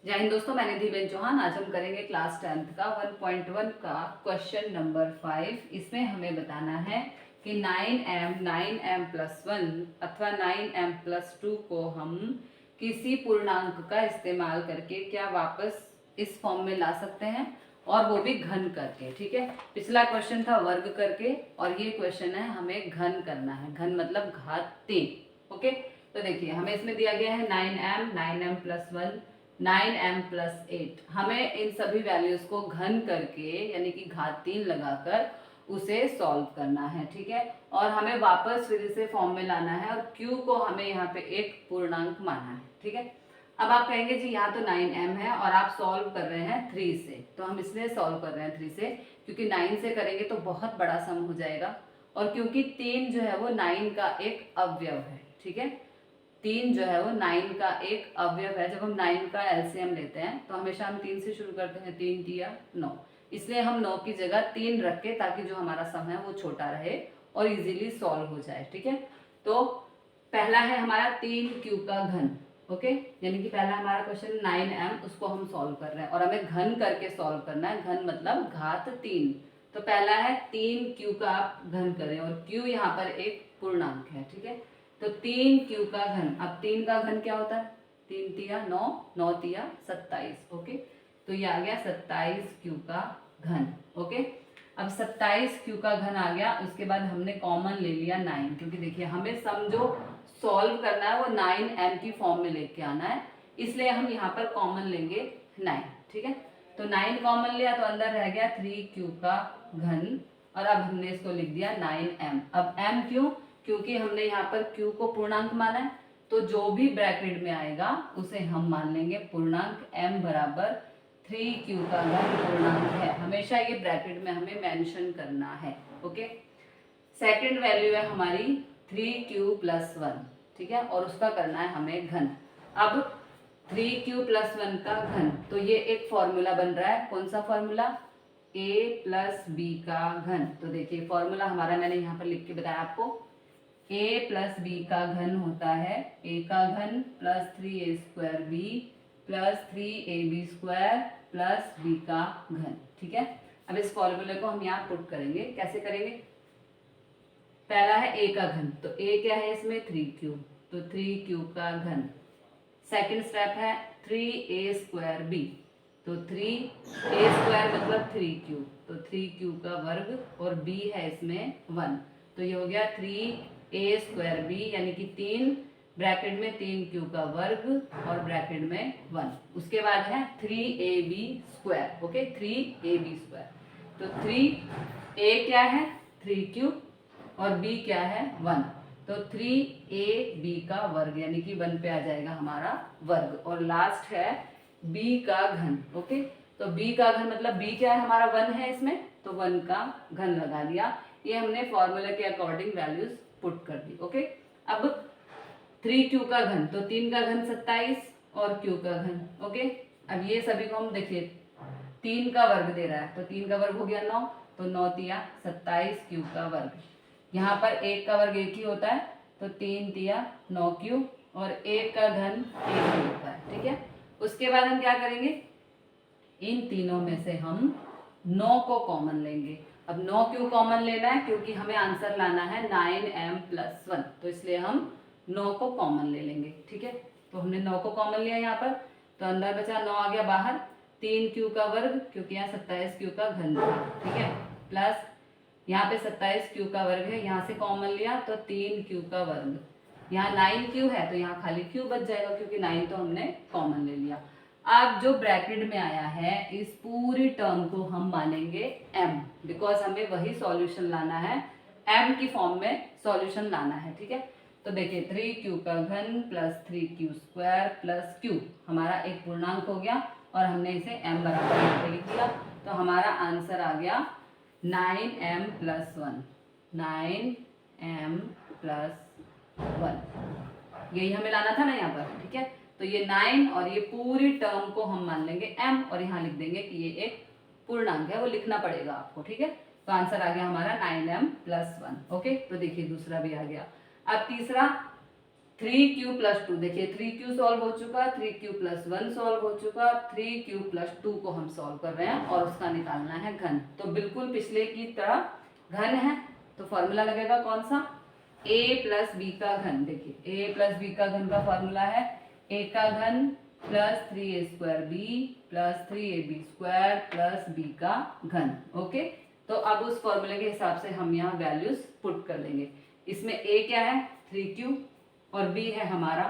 जय हिंद दोस्तों, मैं निधि बेन चौहान। आज हम करेंगे क्लास 10th का 1.1 का क्वेश्चन नंबर 5। इसमें हमें बताना है कि 9m प्लस 1 अथवा 9m प्लस 2 को हम किसी पूर्णांक का इस्तेमाल करके क्या वापस इस फॉर्म में ला सकते हैं, और वो भी घन करके। ठीक है, पिछला क्वेश्चन था वर्ग करके और ये क्वेश्चन है हमें घन करना है। घन मतलब घात 3। ओके, तो देखिए हमें इसमें दिया गया है 9m प्लस 1 9m प्लस 8। हमें इन सभी वैल्यूज को घन करके यानी कि घात 3 लगाकर उसे सॉल्व करना है। ठीक है, और हमें वापस फिर इसे फॉर्म में लाना है और q को हमें यहाँ पे एक पूर्णांक माना है। ठीक है, अब आप कहेंगे जी यहाँ तो 9m है और आप सॉल्व कर रहे हैं 3 से, तो हम इसलिए सॉल्व कर रहे हैं 3 से क्योंकि 9 से करेंगे तो बहुत बड़ा सम हो जाएगा, और क्योंकि 3 जो है वो 9 का एक अवयव है। ठीक है, 3 जो है वो 9 का एक अवयव है। जब हम 9 का एलसीएम लेते हैं तो हमेशा हम 3 से शुरू करते हैं, 3 तिया 9, इसलिए हम 9 की जगह 3 रख के, ताकि जो हमारा सम है वो छोटा रहे और इजीली सॉल्व हो जाए। ठीक है, तो पहला है हमारा 3q का घन। ओके, यानी कि पहला हमारा क्वेश्चन 9m, उसको हम सॉल्व कर रहे हैं और हमें घन करके सॉल्व करना है। घन मतलब घात 3। तो पहला है 3q का आप घन करें, और q यहाँ पर एक पूर्णांक है। ठीक है, तो 3q का घन। अब 3 का घन क्या होता है? 3 तिया 9, 9 तिया 27। ओके, तो ये आ गया 27q का घन। ओके, अब 27q का घन आ गया। उसके बाद हमने कॉमन ले लिया 9, क्योंकि देखिए हमें समझो सॉल्व करना है वो 9m की फॉर्म में लेके आना है, इसलिए हम यहाँ पर कॉमन लेंगे 9। ठीक है, तो 9 कॉमन लिया तो अंदर रह गया 3q का घन, और अब हमने इसको लिख दिया 9m। अब m क्यों? क्योंकि हमने यहाँ पर q को पूर्णांक माना है, तो जो भी ब्रैकेट में आएगा उसे हम मान लेंगे पूर्णांक। m बराबर 3q का घन पूर्णांक है। हमेशा ये ब्रैकेट में हमें मेंशन करना है। ओके, सेकंड वैल्यू है हमारी 3q प्लस 1। ठीक है, और उसका करना है हमें घन। अब 3q प्लस 1 का घन, तो ये एक फॉर्मूला बन रहा है। कौन सा फॉर्मूला? a प्लस बी का घन। तो देखिए फॉर्मूला हमारा मैंने यहाँ पर लिख के बताया आपको। a प्लस बी का घन होता है a का घन plus 3a square b plus 3ab square plus b का घन। ठीक है, अब इस फॉर्मूले को हम यहाँ पुट करेंगे। कैसे करेंगे? पहला है a का घन, तो a क्या है इसमें? 3q, तो 3q का घन। सेकंड स्टेप है 3a स्क्वायर b, तो 3a स्क्वायर मतलब 3q, तो 3q का वर्ग, और b है इसमें 1, तो ये हो गया 3a स्क्वायर b, यानी कि 3 ब्रैकेट में 3q का वर्ग और ब्रैकेट में 1। उसके बाद है 3ab square. Okay, 3ab square, तो 3a क्या है? 3q, और b क्या है? 1, तो 3ab का वर्ग, यानी कि 1 पे आ जाएगा हमारा वर्ग, और लास्ट है b का घन। ओके, तो b का घन मतलब b क्या है हमारा? 1 है इसमें, तो 1 का घन लगा दिया। ये हमने फॉर्मूला के अकॉर्डिंग वैल्यूज पुट कर दी। ओके, अब 3q का घन, तो 3 का घन 27 और q का घन। ओके, अब ये सभी को हम देखिए 3 का वर्ग दे रहा है, तो 3 का वर्ग हो गया 9, तो 9 तिया 27q का वर्ग। यहाँ पर 1 का वर्ग 1 ही होता है, तो 3 तिया 9q, और 1 का घन 1 ही होता है। ठीक है, उसके बाद हम क्या करेंगे? इन तीनों में से हम 9 को कॉमन लेंगे। अब 9 क्यों कॉमन लेना है? क्योंकि हमें आंसर लाना है 9m प्लस 1, तो इसलिए हम 9 को कॉमन ले लेंगे। ठीक है, तो हमने 9 को कॉमन लिया यहाँ पर, तो अंदर बचा 9 आ गया बाहर, 3q का वर्ग, क्योंकि यहाँ 27q का घन था। ठीक है, प्लस यहाँ पे 27q का वर्ग है, यहाँ से कॉमन लिया तो 3q का वर्ग। यहाँ 9q है तो यहाँ खाली q बच जाएगा, क्योंकि 9 तो हमने कॉमन ले लिया। अब जो ब्रैकेट में आया है इस पूरी टर्म को हम मानेंगे m, बिकॉज हमें वही सॉल्यूशन लाना है, m की फॉर्म में सॉल्यूशन लाना है। ठीक है, तो देखिए 3q का घन plus 3q square plus q हमारा एक पूर्णांक हो गया, और हमने इसे m बराबर यहाँ पे लिख दिया, तो हमारा आंसर आ गया 9m प्लस 1। 9m प्लस 1, यही हमें लाना था ना यहाँ पर। ठीक है, तो ये 9 और ये पूरी टर्म को हम मान लेंगे m, और यहाँ लिख देंगे कि ये एक पूर्णांक है, वो लिखना पड़ेगा आपको। ठीक है, तो आंसर आ गया हमारा 9m प्लस 1। ओके, तो देखिए दूसरा भी आ गया। अब तीसरा 3q प्लस 2, देखिए 3q सॉल्व हो चुका, 3q प्लस 1 सॉल्व हो चुका, 3q प्लस 2 को हम सॉल्व कर रहे हैं और उसका निकालना है घन। तो बिल्कुल पिछले की तरह घन है, तो फॉर्मूला लगेगा कौन सा, a प्लस बी का घन। देखिए a प्लस बी का घन का फॉर्मूला है a का घन plus 3a square b plus 3ab square plus b का घन। ओके, तो अब उस फॉर्मूले के हिसाब से हम यहाँ वैल्यूज पुट कर देंगे। इसमें a क्या है 3q और b है हमारा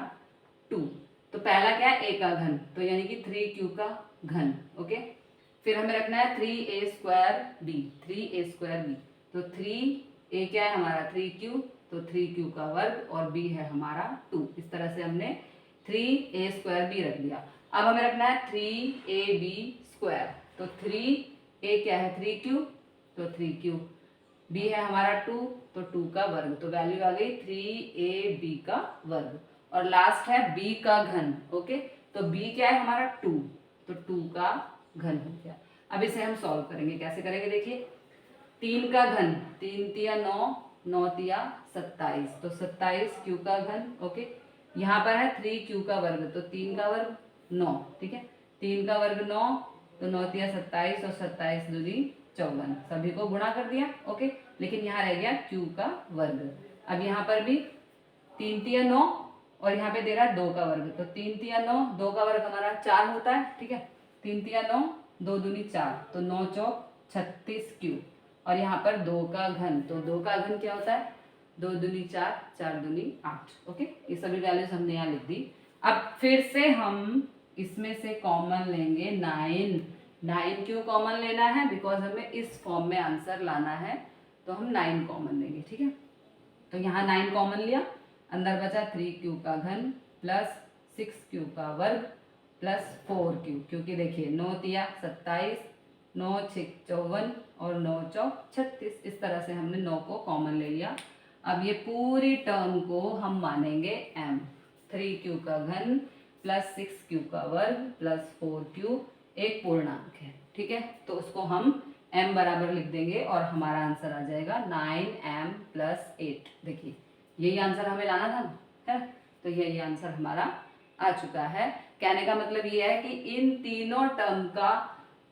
2। तो पहला क्या है a का घन, तो यानी कि 3q का घन। ओके, फिर हमें रखना है 3a square b, 3a square b, तो 3a क्या है हमारा 3q, तो 3q का वर्ग और b है हमारा 2। इस तरह से हमने 3a स्क्वायर b रख दिया। अब हमें रखना है 3ab स्क्वायर, तो 3a क्या है 3q, तो 3q, b है हमारा 2, तो 2 का वर्ग, तो वैल्यू आ गई 3ab का वर्ग। और लास्ट है b का घन। ओके, तो b क्या है हमारा 2, तो 2 का घन हो गया। अब इसे हम सॉल्व करेंगे, कैसे करेंगे देखिए, 3 का घन, 3 तिया 9, 9 तिया 27, तो 27 q का घन। ओके, यहाँ पर है 3q का वर्ग, तो 3 का वर्ग 9, ठीक है, 3 का वर्ग 9, तो 9 तिया 27 और 27 दूनी 54, सभी को गुणा कर दिया। ओके, लेकिन यहाँ रह गया q का वर्ग। अब यहाँ पर भी 3 तिया 9 और यहाँ पे दे रहा है 2 का वर्ग, तो 3 तिया 9, 2 का वर्ग हमारा 4 होता है, ठीक है, 3 तिया 9, 2 दूनी 4, तो 9 चौक 36q, और यहाँ पर 2 का घन, तो 2 का घन क्या होता है 2 दूनी 4, 4 दूनी 8। ओके, ये सभी वैल्यूज हमने यहाँ लिख दी। अब फिर से हम इसमें से कॉमन लेंगे 9। 9 क्यों कॉमन लेना है, बिकॉज हमें इस फॉर्म में आंसर लाना है, तो हम 9 कॉमन लेंगे। ठीक है, तो यहाँ 9 कॉमन लिया, अंदर बचा 3q का घन प्लस 6q का वर्ग प्लस 4q, क्योंकि देखिए 9 तिया 27, 9 6 54 और 9 चौक 36, इस तरह से हमने 9 को कॉमन ले लिया। अब ये पूरी टर्म को हम मानेंगे m, 3q का घन प्लस 6q का वर्ग प्लस 4q एक पूर्णांक है। ठीक है, तो उसको हम m बराबर लिख देंगे और हमारा आंसर आ जाएगा 9m प्लस 8। देखिए यही आंसर हमें लाना था ना, है, तो यही आंसर हमारा आ चुका है। कहने का मतलब ये है कि इन तीनों टर्म का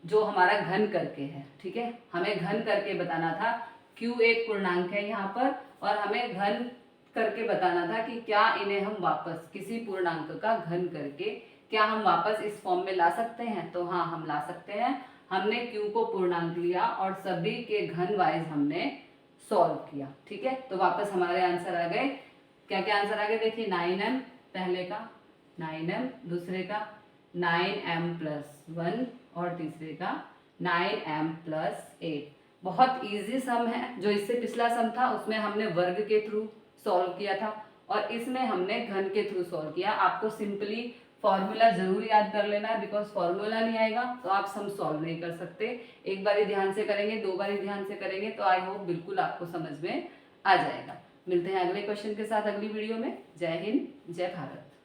जो हमारा घन करके है, ठीक है, हमें घन करके बताना था, q एक पूर्णांक है यहाँ पर, और हमें घन करके बताना था कि क्या इन्हें हम वापस किसी पूर्णांक का घन करके क्या हम वापस इस फॉर्म में ला सकते हैं। तो हाँ, हम ला सकते हैं। हमने q को पूर्णांक लिया और सभी के घन वाइज हमने सॉल्व किया। ठीक है, तो वापस हमारे आंसर आ गए। क्या क्या आंसर आ गए देखिए, 9m पहले का, 9m दूसरे का, 9m प्लस 1 और तीसरे का 9m प्लस 8। बहुत इजी सम है। जो इससे पिछला सम था उसमें हमने वर्ग के थ्रू सॉल्व किया था और इसमें हमने घन के थ्रू सॉल्व किया। आपको सिंपली फॉर्मूला जरूर याद कर लेना है, बिकॉज फॉर्मूला नहीं आएगा तो आप सम सॉल्व नहीं कर सकते। एक बारी ध्यान से करेंगे, 2 बारी ध्यान से करेंगे तो आई होप बिल्कुल आपको समझ में आ जाएगा। मिलते हैं अगले क्वेश्चन के साथ अगली वीडियो में। जय हिंद, जय भारत।